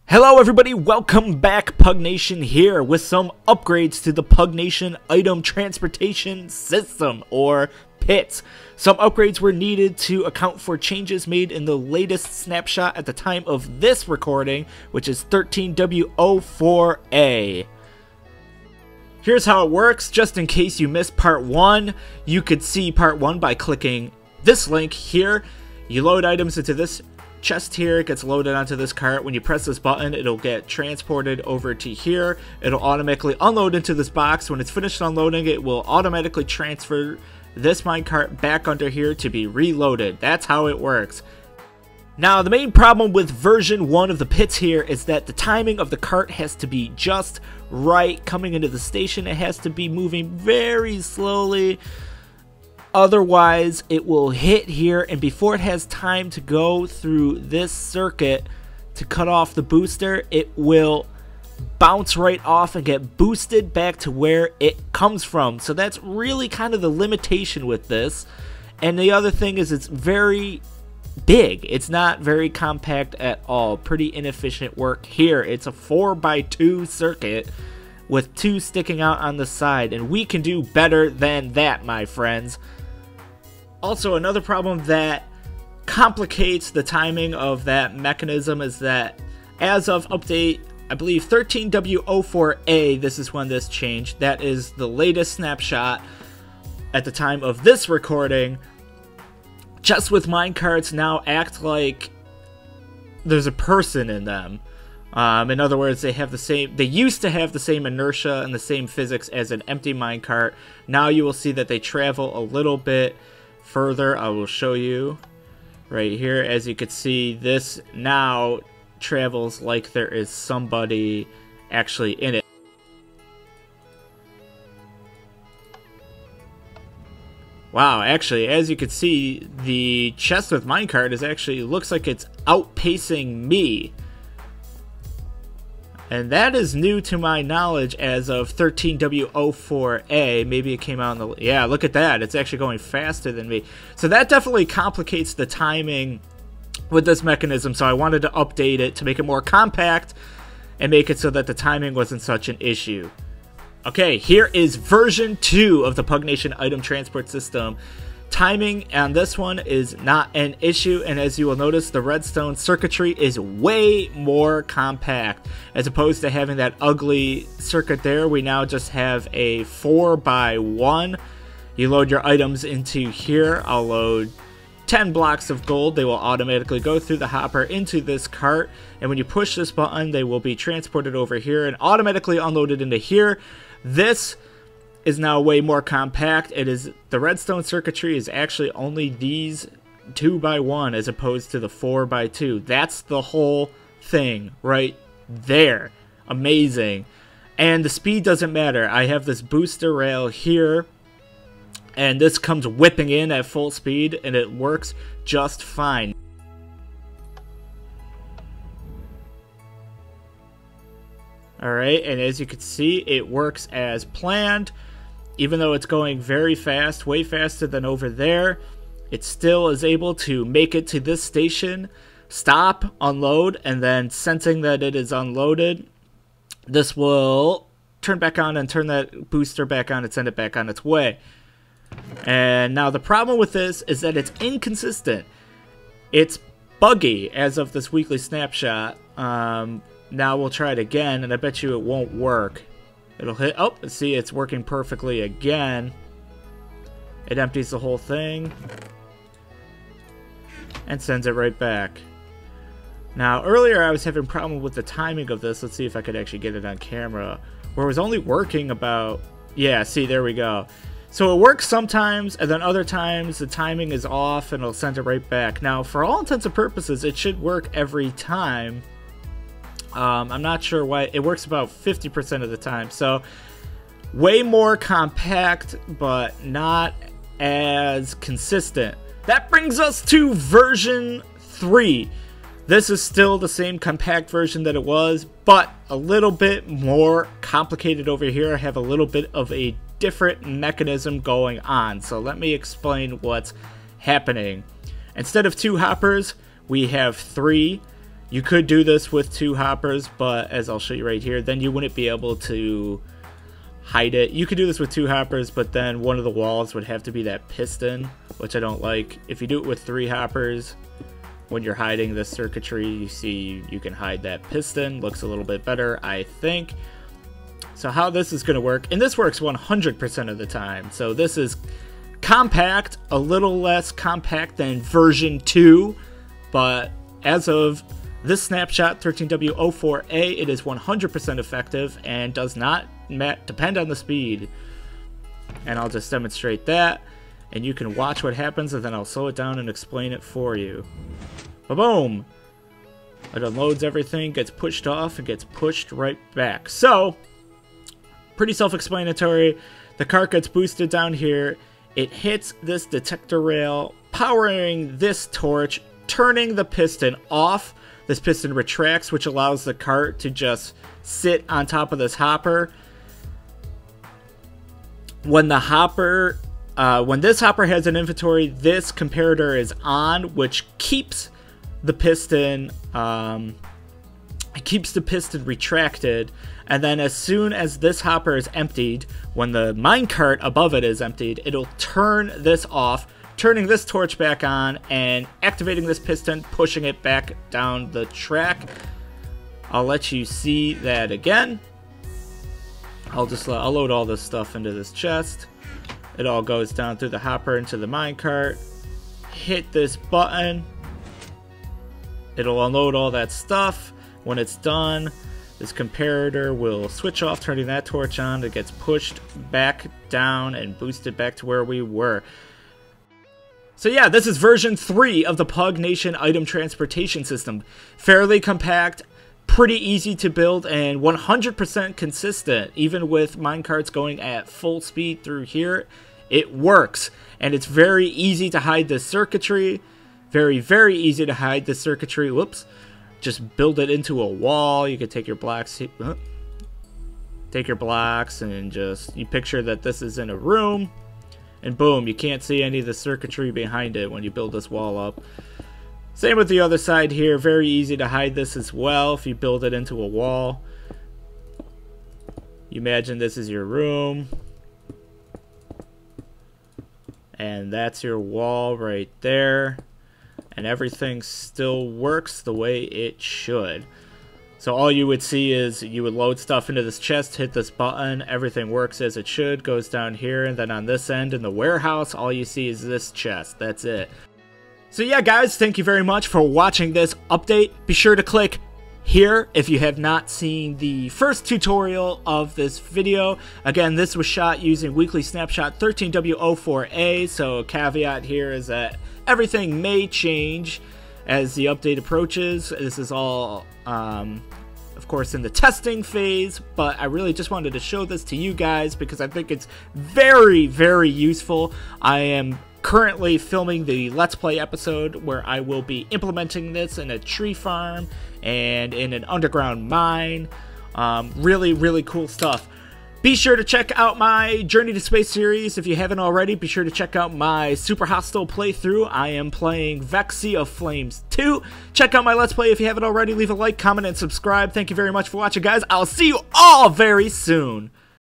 Hello everybody, welcome back. Pug Nation here with some upgrades to the Pug Nation item transportation system, or PITS. Some upgrades were needed to account for changes made in the latest snapshot at the time of this recording, which is 13W04A. Here's how it works. Just in case you missed part 1, you could see part 1 by clicking this link here. You load items into this chest here, it gets loaded onto this cart. When you press this button, it'll get transported over to here. It'll automatically unload into this box. When it's finished unloading, it will automatically transfer this minecart back under here to be reloaded. That's how it works. Now, the main problem with version 1 of the pits here is that the timing of the cart has to be just right. Coming into the station, it has to be moving very slowly. Otherwise, it will hit here, and before it has time to go through this circuit to cut off the booster, it will bounce right off and get boosted back to where it comes from. So that's really kind of the limitation with this. And the other thing is it's very big. It's not very compact at all. Pretty inefficient work here. It's a 4x2 circuit with 2 sticking out on the side, and we can do better than that, my friends. Also, another problem that complicates the timing of that mechanism is that as of update, I believe 13W04A, this is when this changed. That is the latest snapshot at the time of this recording. Just with minecarts now act like there's a person in them. In other words, they used to have the same inertia and the same physics as an empty minecart. Now you will see that they travel a little bit further. I will show you right here. As you can see, this now travels like there is somebody actually in it. Wow, actually, as you can see, the chest with minecart is actually looks like it's outpacing me. And that is new to my knowledge as of 13W04A. Maybe it came out in the... Yeah, look at that. It's actually going faster than me. So that definitely complicates the timing with this mechanism. So I wanted to update it to make it more compact and make it so that the timing wasn't such an issue. Okay, here is version 2 of the Pug Nation item transport system. Timing on this one is not an issue, and as you will notice, the redstone circuitry is way more compact. As opposed to having that ugly circuit there, we now just have a 4x1. You load your items into here. I'll load 10 blocks of gold. They will automatically go through the hopper into this cart, and when you push this button, they will be transported over here and automatically unloaded into here. This is now way more compact. It is the redstone circuitry is actually only these 2x1 as opposed to the 4x2. That's the whole thing right there. Amazing. And the speed doesn't matter. I have this booster rail here, and this comes whipping in at full speed, and it works just fine. Alright, and as you can see, it works as planned. Even though it's going very fast, way faster than over there, it still is able to make it to this station, stop, unload, and then sensing that it is unloaded, this will turn back on and turn that booster back on and send it back on its way. And now the problem with this is that it's inconsistent. It's buggy as of this weekly snapshot. Now we'll try it again, and I bet you it won't work. It'll hit, oh, see, it's working perfectly again. It empties the whole thing and sends it right back. Now, earlier I was having a problem with the timing of this. Let's see if I could actually get it on camera. Where it was only working about, yeah, see, there we go. So it works sometimes, and then other times the timing is off and it'll send it right back. Now, for all intents and purposes, it should work every time. I'm not sure why. It works about 50% of the time. So way more compact, but not as consistent. That brings us to version 3. This is still the same compact version that it was, but a little bit more complicated over here. I have a little bit of a different mechanism going on. So let me explain what's happening. Instead of 2 hoppers, we have 3. You could do this with 2 hoppers, but as I'll show you right here, then you wouldn't be able to hide it. You could do this with 2 hoppers, but then one of the walls would have to be that piston, which I don't like. If you do it with 3 hoppers, when you're hiding this circuitry, you see you can hide that piston. Looks a little bit better, I think. So how this is going to work, and this works 100% of the time. So this is compact, a little less compact than version 2, but as of this snapshot, 13W04A, it is 100% effective and does not depend on the speed. And I'll just demonstrate that, and you can watch what happens, and then I'll slow it down and explain it for you. Ba-boom! It unloads everything, gets pushed off, and gets pushed right back. So, pretty self-explanatory. The cart gets boosted down here. It hits this detector rail, powering this torch, turning the piston off. This piston retracts, which allows the cart to just sit on top of this hopper. When the hopper, when this hopper has an inventory, this comparator is on, which keeps the piston, retracted. And then as soon as this hopper is emptied, when the minecart above it is emptied, it'll turn this off, turning this torch back on and activating this piston, pushing it back down the track. I'll let you see that again. I'll load all this stuff into this chest. It all goes down through the hopper into the minecart. Hit this button. It'll unload all that stuff. When it's done, this comparator will switch off, turning that torch on. It gets pushed back down and boosted back to where we were. So yeah, this is version 3 of the Pug Nation item transportation system. Fairly compact, pretty easy to build, and 100% consistent. Even with minecarts going at full speed through here, it works. And it's very easy to hide this circuitry. Very, very easy to hide this circuitry. Whoops. Just build it into a wall. You could take your blocks, and just, you picture that this is in a room. And boom, you can't see any of the circuitry behind it when you build this wall up. Same with the other side here. Very easy to hide this as well if you build it into a wall. You imagine this is your room. And that's your wall right there. And everything still works the way it should. So all you would see is you would load stuff into this chest, hit this button, everything works as it should, goes down here, and then on this end in the warehouse, all you see is this chest. That's it. So yeah, guys, thank you very much for watching this update. Be sure to click here if you have not seen the first tutorial of this video. Again, this was shot using Weekly Snapshot 13W04A, so a caveat here is that everything may change as the update approaches. This is all, of course, in the testing phase, but I really just wanted to show this to you guys because I think it's very, very useful. I am currently filming the Let's Play episode where I will be implementing this in a tree farm and in an underground mine. Really, really cool stuff. Be sure to check out my Journey to Space series if you haven't already. Be sure to check out my Super Hostile playthrough. I am playing Sea of Flames 2. Check out my Let's Play if you haven't already. Leave a like, comment, and subscribe. Thank you very much for watching, guys. I'll see you all very soon.